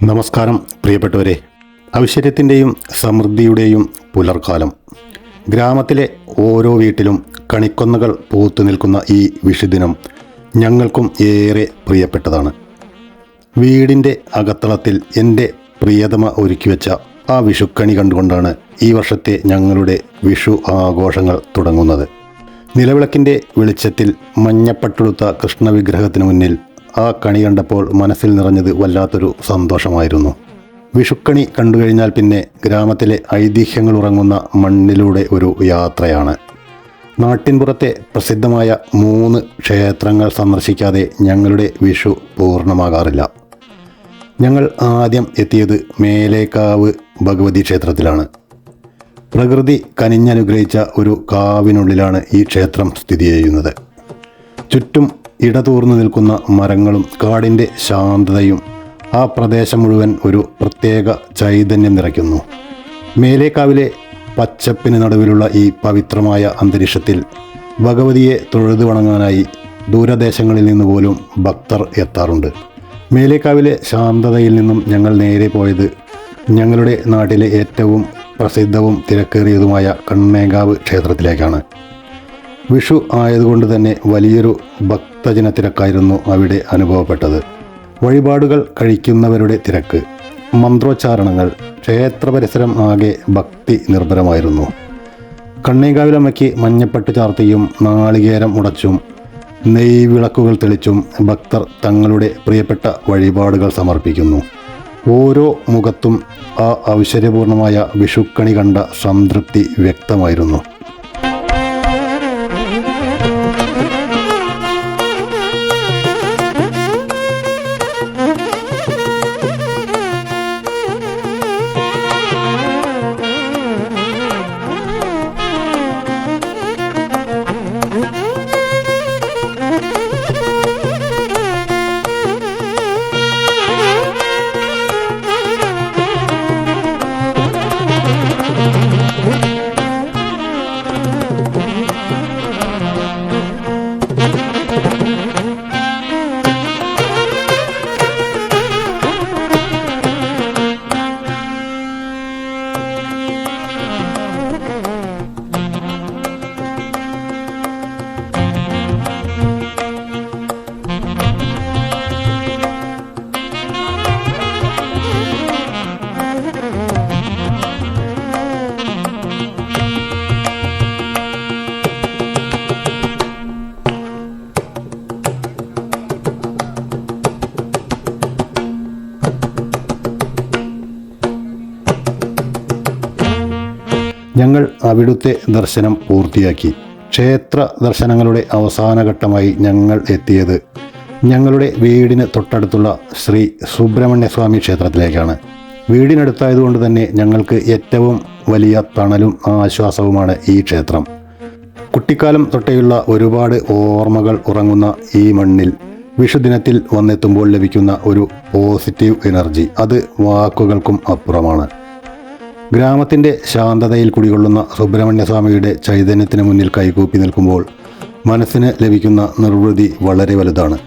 നമസ്കാരം പ്രിയപ്പെട്ടവരെ. ഐശ്വര്യത്തിൻ്റെയും സമൃദ്ധിയുടെയും പുലർക്കാലം. ഗ്രാമത്തിലെ ഓരോ വീട്ടിലും കണിക്കൊന്നകൾ പൂത്തു നിൽക്കുന്ന ഈ വിഷുദിനം ഞങ്ങൾക്കും ഏറെ പ്രിയപ്പെട്ടതാണ്. വീടിൻ്റെ അകത്തളത്തിൽ എൻ്റെ പ്രിയതമ ഒരുക്കിവെച്ച ആ വിഷുക്കണി കണ്ടുകൊണ്ടാണ് ഈ വർഷത്തെ ഞങ്ങളുടെ വിഷു ആഘോഷങ്ങൾ തുടങ്ങുന്നത്. നിലവിളക്കിൻ്റെ വെളിച്ചത്തിൽ മഞ്ഞപ്പട്ടുടുത്ത കൃഷ്ണവിഗ്രഹത്തിന് മുന്നിൽ ആ കണി കണ്ടപ്പോൾ മനസ്സിൽ നിറഞ്ഞത് വല്ലാത്തൊരു സന്തോഷമായിരുന്നു. വിഷുക്കണി കണ്ടുകഴിഞ്ഞാൽ പിന്നെ ഗ്രാമത്തിലെ ഐതിഹ്യങ്ങൾ ഉറങ്ങുന്ന മണ്ണിലൂടെ ഒരു യാത്രയാണ്. നാട്ടിൻപുറത്തെ പ്രസിദ്ധമായ 3 ക്ഷേത്രങ്ങൾ സന്ദർശിക്കാതെ ഞങ്ങളുടെ വിഷു പൂർണ്ണമാകാറില്ല. ഞങ്ങൾ ആദ്യം എത്തിയത് മേലേക്കാവ് ഭഗവതി ക്ഷേത്രത്തിലാണ്. പ്രകൃതി കനിഞ്ഞനുഗ്രഹിച്ച ഒരു കാവിനുള്ളിലാണ് ഈ ക്ഷേത്രം സ്ഥിതി ചെയ്യുന്നത്. ചുറ്റും ഇടതൂർന്നു നിൽക്കുന്ന മരങ്ങളും കാടിൻ്റെ ശാന്തതയും ആ പ്രദേശം മുഴുവൻ ഒരു പ്രത്യേക ചൈതന്യം നിറയ്ക്കുന്നു. മേലേക്കാവിലെ പച്ചപ്പിന് നടുവിലുള്ള ഈ പവിത്രമായ അന്തരീക്ഷത്തിൽ ഭഗവതിയെ തൊഴുതു വണങ്ങാനായി ദൂരദേശങ്ങളിൽ നിന്ന് പോലും ഭക്തർ എത്താറുണ്ട്. മേലേക്കാവിലെ ശാന്തതയിൽ നിന്നും ഞങ്ങൾ നേരെ പോയത് ഞങ്ങളുടെ നാട്ടിലെ ഏറ്റവും പ്രസിദ്ധവും തിരക്കേറിയതുമായ കണ്ണേങ്കാവ് ക്ഷേത്രത്തിലേക്കാണ്. വിഷു ആയതുകൊണ്ട് തന്നെ വലിയൊരു ഭക്തജനത്തിരക്കായിരുന്നു അവിടെ അനുഭവപ്പെട്ടത്. വഴിപാടുകൾ കഴിക്കുന്നവരുടെ തിരക്ക്, മന്ത്രോച്ചാരണങ്ങൾ, ക്ഷേത്ര പരിസരം ആകെ ഭക്തി നിർഭരമായിരുന്നു. കണ്ണേങ്കാവിലമ്മയ്ക്ക് മഞ്ഞപ്പട്ട് ചാർത്തിയും നാളികേരം ഉടച്ചും നെയ്വിളക്കുകൾ തെളിച്ചും ഭക്തർ തങ്ങളുടെ പ്രിയപ്പെട്ട വഴിപാടുകൾ സമർപ്പിക്കുന്നു. ഓരോ മുഖത്തും ആ ഐശ്വര്യപൂർണമായ വിഷുക്കണി കണ്ട സംതൃപ്തി വ്യക്തമായിരുന്നു. ഞങ്ങൾ അവിടുത്തെ ദർശനം പൂർത്തിയാക്കി. ക്ഷേത്ര ദർശനങ്ങളുടെ അവസാന ഘട്ടമായി ഞങ്ങൾ എത്തിയത് ഞങ്ങളുടെ വീടിന് തൊട്ടടുത്തുള്ള ശ്രീ സുബ്രഹ്മണ്യസ്വാമി ക്ഷേത്രത്തിലേക്കാണ്. വീടിനടുത്തായതുകൊണ്ട് തന്നെ ഞങ്ങൾക്ക് ഏറ്റവും വലിയ തണലും ആശ്വാസവുമാണ് ഈ ക്ഷേത്രം. കുട്ടിക്കാലം തൊട്ടേയുള്ള ഒരുപാട് ഓർമ്മകൾ ഉറങ്ങുന്ന ഈ മണ്ണിൽ വിഷുദിനത്തിൽ വന്നെത്തുമ്പോൾ ലഭിക്കുന്ന ഒരു പോസിറ്റീവ് എനർജി അത് വാക്കുകൾക്കും അപ്പുറമാണ്. ഗ്രാമത്തിൻ്റെ ശാന്തതയിൽ കുടികൊള്ളുന്ന സുബ്രഹ്മണ്യസ്വാമിയുടെ ചൈതന്യത്തിന് മുന്നിൽ കൈകൂപ്പി നിൽക്കുമ്പോൾ മനസ്സിന് ലഭിക്കുന്ന നിർവൃതി വളരെ വലുതാണ്.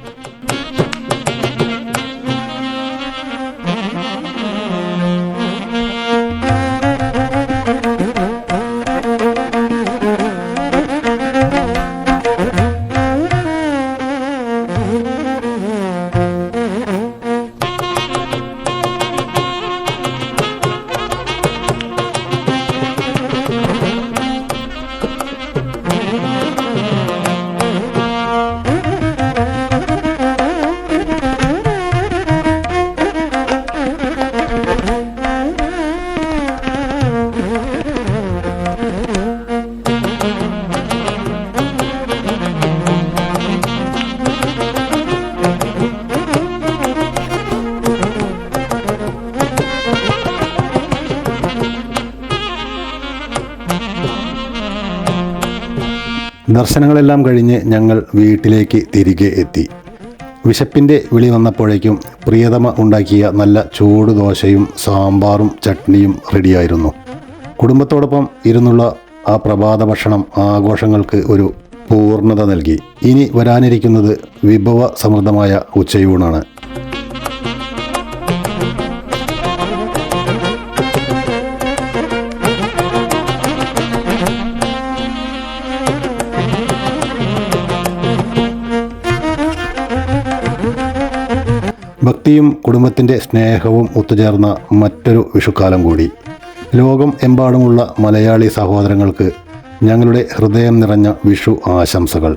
ദർശനങ്ങളെല്ലാം കഴിഞ്ഞ് ഞങ്ങൾ വീട്ടിലേക്ക് തിരികെ എത്തി. വിശപ്പിൻ്റെ വിളി വന്നപ്പോഴേക്കും പ്രിയതമ ഉണ്ടാക്കിയ നല്ല ചൂട് ദോശയും സാമ്പാറും ചട്നിയും റെഡിയായിരുന്നു. കുടുംബത്തോടൊപ്പം ഇരുന്നുള്ള ആ പ്രഭാത ഭക്ഷണം ആഘോഷങ്ങൾക്ക് ഒരു പൂർണ്ണത നൽകി. ഇനി വരാനിരിക്കുന്നത് വിഭവ സമൃദ്ധമായ ഉച്ചയൂണാണ്. ഭക്തിയും കുടുംബത്തിൻ്റെ സ്നേഹവും ഒത്തുചേർന്ന മറ്റൊരു വിഷുക്കാലം കൂടി. ലോകം എമ്പാടുമുള്ള മലയാളി സഹോദരങ്ങൾക്ക് ഞങ്ങളുടെ ഹൃദയം നിറഞ്ഞ വിഷു ആശംസകൾ.